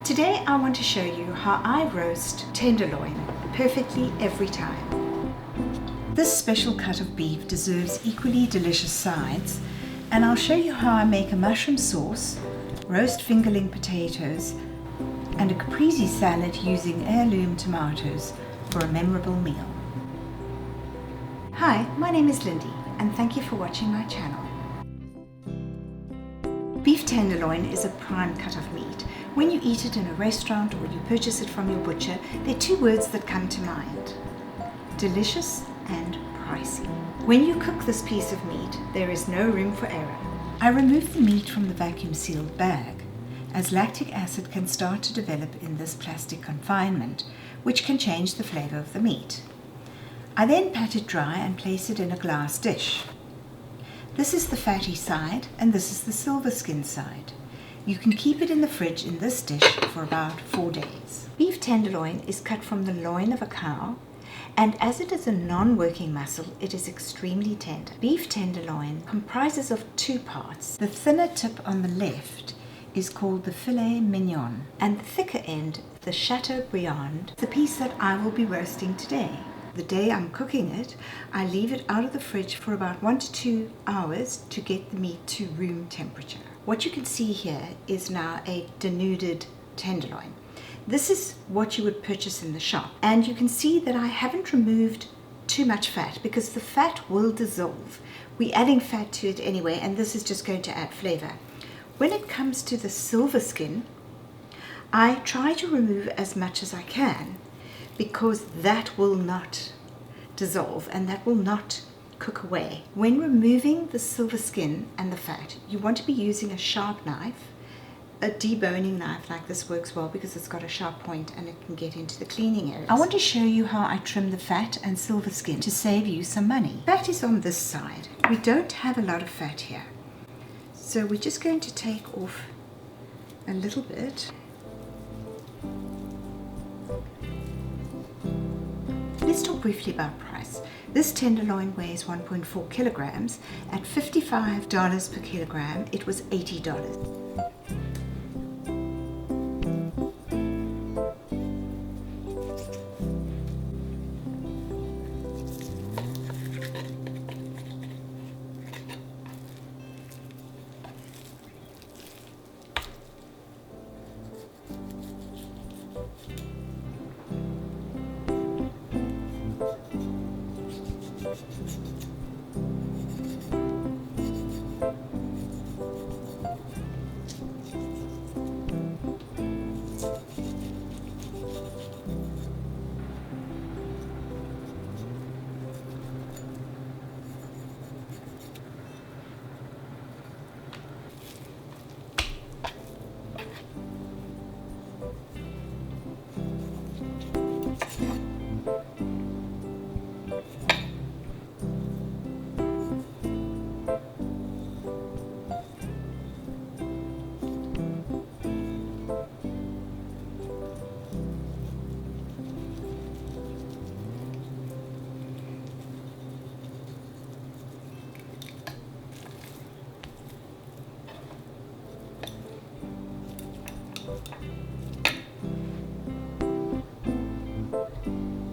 Today I want to show you how I roast tenderloin perfectly every time. This special cut of beef deserves equally delicious sides, and I'll show you how I make a mushroom sauce, roast fingerling potatoes, and a caprese salad using heirloom tomatoes for a memorable meal. Hi, my name is Lindy, and thank you for watching my channel. Beef tenderloin is a prime cut of meat. When you eat it in a restaurant or you purchase it from your butcher, there are two words that come to mind: delicious and pricey. When you cook this piece of meat, there is no room for error. I remove the meat from the vacuum sealed bag, as lactic acid can start to develop in this plastic confinement, which can change the flavor of the meat. I then pat it dry and place it in a glass dish. This is the fatty side and this is the silver skin side. You can keep it in the fridge in this dish for about 4 days. Beef tenderloin is cut from the loin of a cow, and as it is a non-working muscle, it is extremely tender. Beef tenderloin comprises of two parts. The thinner tip on the left is called the filet mignon, and the thicker end, the chateaubriand, the piece that I will be roasting today. The day I'm cooking it, I leave it out of the fridge for about 1 to 2 hours to get the meat to room temperature. What you can see here is now a denuded tenderloin. This is what you would purchase in the shop, and you can see that I haven't removed too much fat because the fat will dissolve. We're adding fat to it anyway, and this is just going to add flavor. When it comes to the silver skin, I try to remove as much as I can, because that will not dissolve and that will not cook away. When removing the silver skin and the fat, you want to be using a sharp knife. A deboning knife like this works well because it's got a sharp point and it can get into the cleaning areas. I want to show you how I trim the fat and silver skin to save you some money. Fat is on this side. We don't have a lot of fat here, so we're just going to take off a little bit. Let's talk briefly about price. This tenderloin weighs 1.4 kilograms. At $55 per kilogram, it was $80.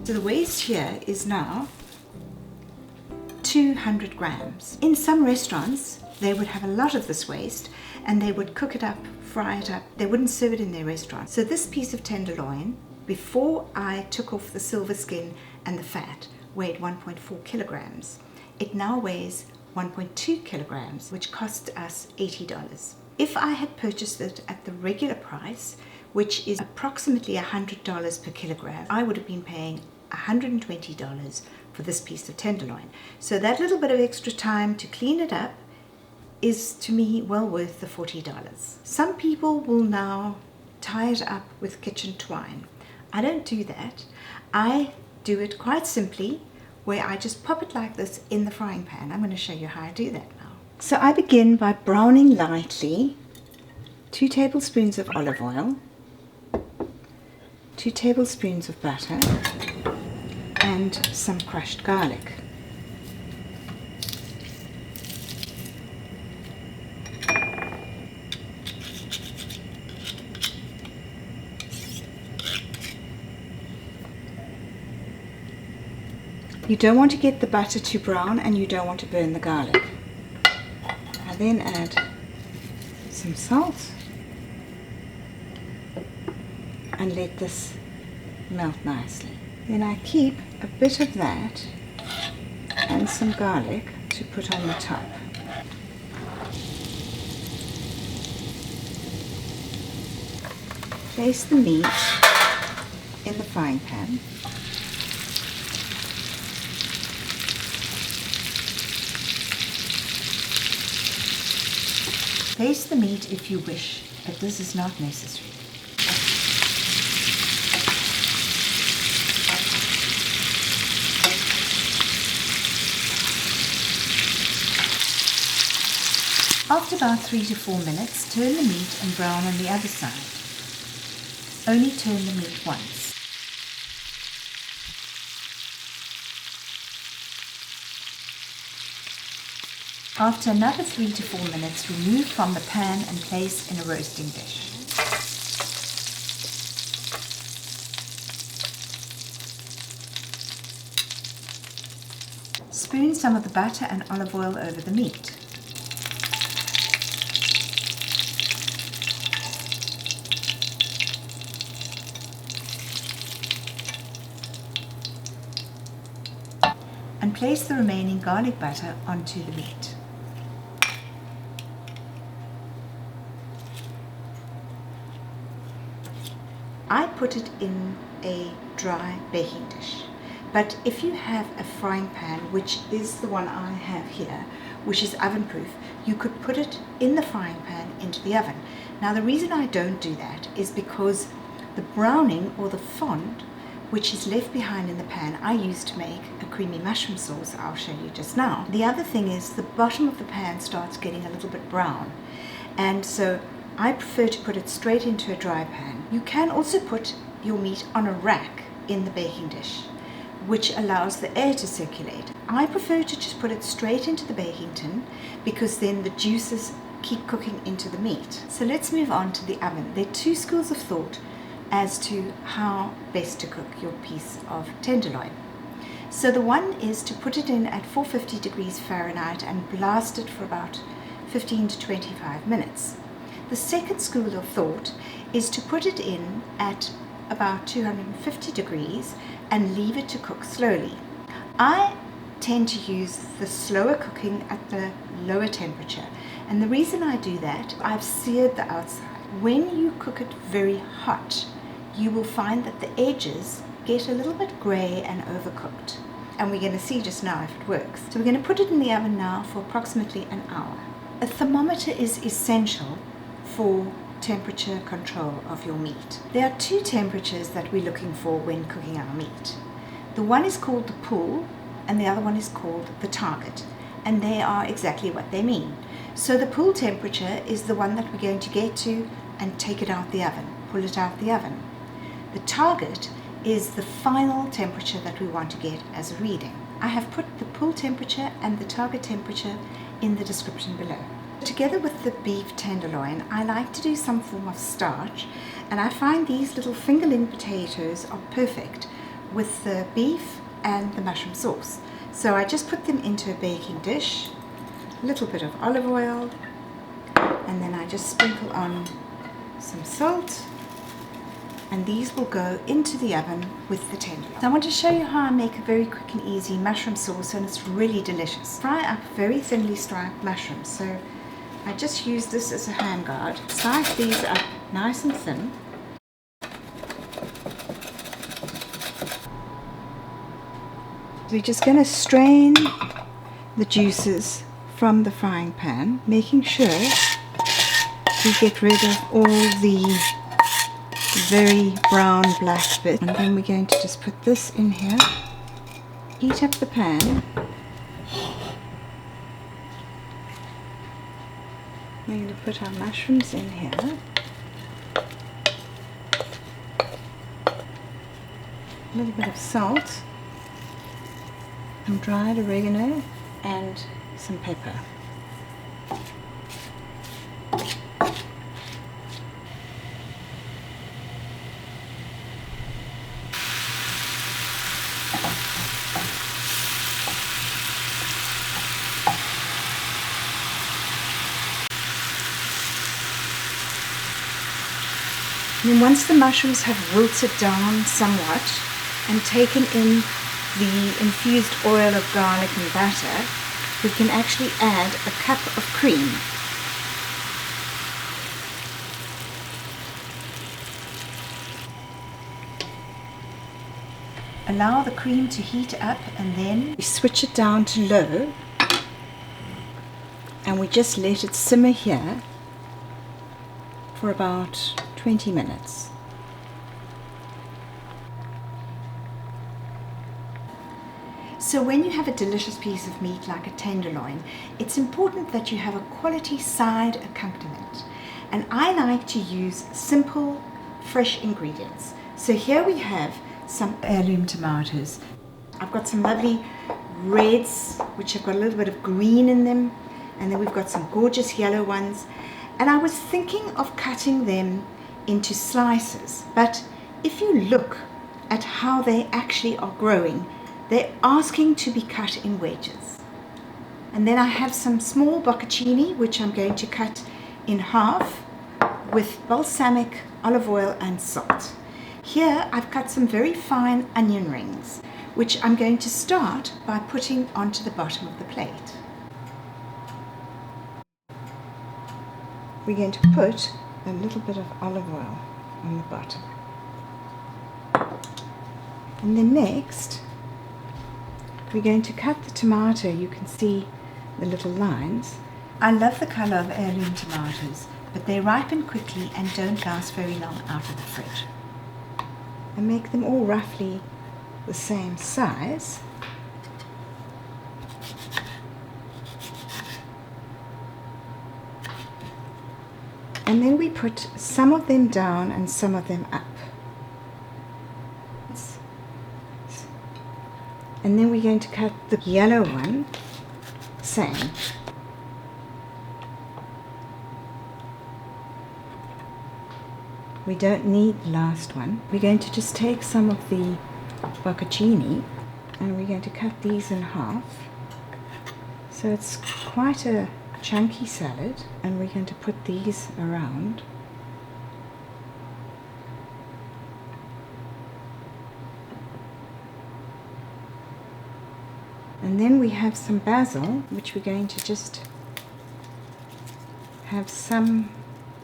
So the waste here is now 200 grams. In some restaurants, they would have a lot of this waste and they would cook it up, fry it up. They wouldn't serve it in their restaurant. So this piece of tenderloin, before I took off the silver skin and the fat, weighed 1.4 kilograms. It now weighs 1.2 kilograms, which cost us $80. If I had purchased it at the regular price, which is approximately $100 per kilogram, I would have been paying $120 for this piece of tenderloin. So that little bit of extra time to clean it up is, to me, well worth the $40. Some people will now tie it up with kitchen twine. I don't do that. I do it quite simply, where I just pop it like this in the frying pan. I'm going to show you how I do that now. So I begin by browning lightly 2 tablespoons of olive oil, 2 tablespoons of butter, and some crushed garlic. You don't want to get the butter too brown and you don't want to burn the garlic. I then add some salt and let this melt nicely. Then I keep a bit of that and some garlic to put on the top. Place the meat in the frying pan. Place the meat if you wish, but this is not necessary. After about 3 to 4 minutes, turn the meat and brown on the other side. Only turn the meat once. After another 3 to 4 minutes, remove from the pan and place in a roasting dish. Spoon some of the butter and olive oil over the meat. And place the remaining garlic butter onto the meat. I put it in a dry baking dish, but if you have a frying pan, which is the one I have here, which is oven proof, you could put it in the frying pan into the oven. Now the reason I don't do that is because the browning or the fond which is left behind in the pan, I use to make a creamy mushroom sauce I'll show you just now. The other thing is the bottom of the pan starts getting a little bit brown, and so I prefer to put it straight into a dry pan. You can also put your meat on a rack in the baking dish, which allows the air to circulate. I prefer to just put it straight into the baking tin because then the juices keep cooking into the meat. So let's move on to the oven. There are two schools of thought as to how best to cook your piece of tenderloin. So the one is to put it in at 450 degrees Fahrenheit and blast it for about 15 to 25 minutes. The second school of thought is to put it in at about 250 degrees and leave it to cook slowly. I tend to use the slower cooking at the lower temperature, and the reason I do that, I've seared the outside. When you cook it very hot, you will find that the edges get a little bit grey and overcooked, and we're going to see just now if it works. So we're going to put it in the oven now for approximately an hour. A thermometer is essential for temperature control of your meat. There are two temperatures that we're looking for when cooking our meat. The one is called the pull and the other one is called the target, and they are exactly what they mean. So the pull temperature is the one that we're going to get to and take it out the oven, pull it out the oven. The target is the final temperature that we want to get as a reading. I have put the pull temperature and the target temperature in the description below. Together with the beef tenderloin, I like to do some form of starch, and I find these little fingerling potatoes are perfect with the beef and the mushroom sauce. So I just put them into a baking dish, a little bit of olive oil, and then I just sprinkle on some salt, and these will go into the oven with the tenderloin. So I want to show you how I make a very quick and easy mushroom sauce, and it's really delicious. Fry up very thinly striped mushrooms. So I just use this as a hand guard. Slice these up nice and thin. We're just going to strain the juices from the frying pan, making sure we get rid of all the very brown black bit. And then we're going to just put this in here. Heat up the pan. We're going to put our mushrooms in here. A little bit of salt, some dried oregano, and some pepper. And then once the mushrooms have wilted down somewhat and taken in the infused oil of garlic and butter, we can actually add a cup of cream. Allow the cream to heat up, and then we switch it down to low and we just let it simmer here for about 20 minutes. So when you have a delicious piece of meat like a tenderloin, it's important that you have a quality side accompaniment. And I like to use simple, fresh ingredients. So here we have some heirloom tomatoes. I've got some lovely reds, which have got a little bit of green in them. And then we've got some gorgeous yellow ones. And I was thinking of cutting them into slices. But if you look at how they actually are growing, they're asking to be cut in wedges. And then I have some small bocconcini, which I'm going to cut in half with balsamic, olive oil and salt. Here I've cut some very fine onion rings, which I'm going to start by putting onto the bottom of the plate. We're going to put a little bit of olive oil on the bottom. And then next, we're going to cut the tomato. You can see the little lines. I love the color of heirloom tomatoes, but they ripen quickly and don't last very long out of the fridge. And make them all roughly the same size. And then we put some of them down and some of them up. And then we're going to cut the yellow one, same. We don't need the last one. We're going to just take some of the bocconcini and we're going to cut these in half. So it's quite a chunky salad, and we're going to put these around. And then we have some basil, which we're going to just have some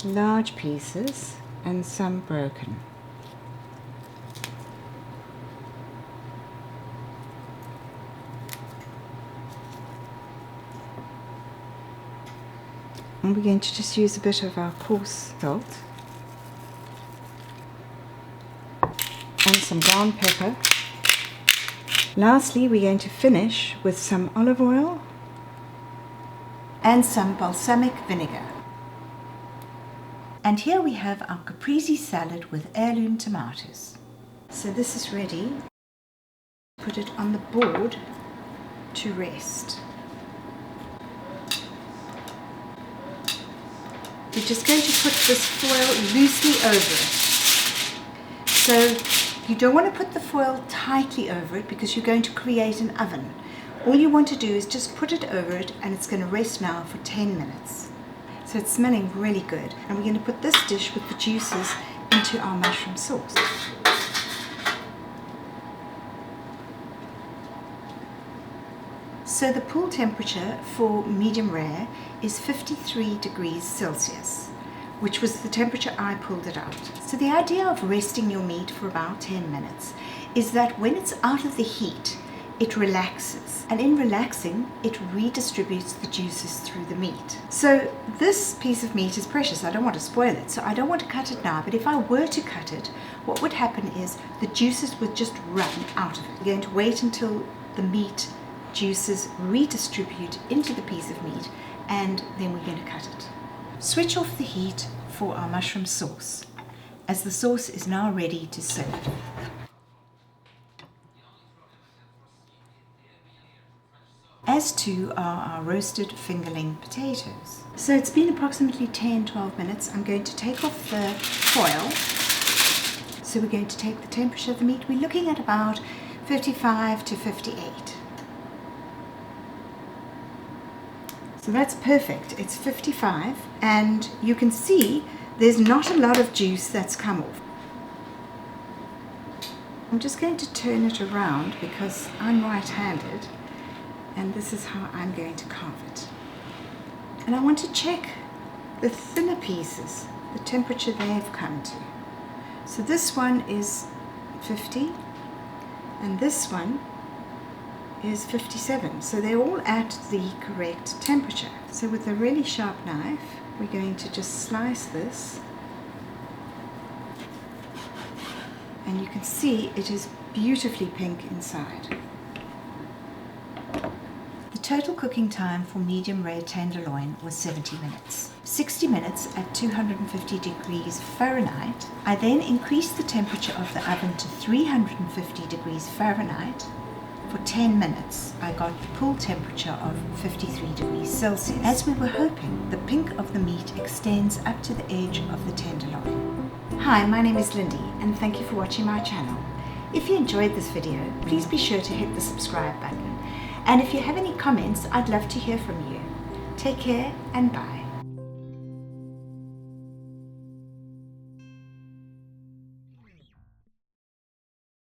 large pieces and some broken. And we're going to just use a bit of our coarse salt and some ground pepper. Lastly, we're going to finish with some olive oil and some balsamic vinegar. And here we have our caprese salad with heirloom tomatoes. So this is ready. Put it on the board to rest. We're just going to put this foil loosely over it. So you don't want to put the foil tightly over it because you're going to create an oven. All you want to do is just put it over it, and it's going to rest now for 10 minutes. So it's smelling really good. And we're going to put this dish with the juices into our mushroom sauce. So the pool temperature for medium rare is 53 degrees Celsius, which was the temperature I pulled it out. So the idea of resting your meat for about 10 minutes is that when it's out of the heat, it relaxes. And in relaxing, it redistributes the juices through the meat. So this piece of meat is precious. I don't want to spoil it, so I don't want to cut it now. But if I were to cut it, what would happen is the juices would just run out of it. We're going to wait until the meat juices redistribute into the piece of meat, and then we're going to cut it. Switch off the heat for our mushroom sauce, as the sauce is now ready to serve. As too are our roasted fingerling potatoes. So it's been approximately 10-12 minutes. I'm going to take off the foil. So we're going to take the temperature of the meat. We're looking at about 55 to 58. So that's perfect. It's 55, and you can see There's not a lot of juice that's come off. I'm just going to turn it around because I'm right-handed, and this is how I'm going to carve it. And I want to check the thinner pieces, the temperature they've come to. So this one is 50 and this one is 57. So they're all at the correct temperature. So with a really sharp knife, we're going to just slice this. And you can see it is beautifully pink inside. The total cooking time for medium rare tenderloin was 70 minutes. 60 minutes at 250 degrees Fahrenheit. I then increased the temperature of the oven to 350 degrees Fahrenheit. For 10 minutes, I got the pull temperature of 53 degrees Celsius. As we were hoping, the pink of the meat extends up to the edge of the tenderloin. Hi, my name is Lindy, and thank you for watching my channel. If you enjoyed this video, please be sure to hit the subscribe button. And if you have any comments, I'd love to hear from you. Take care and bye.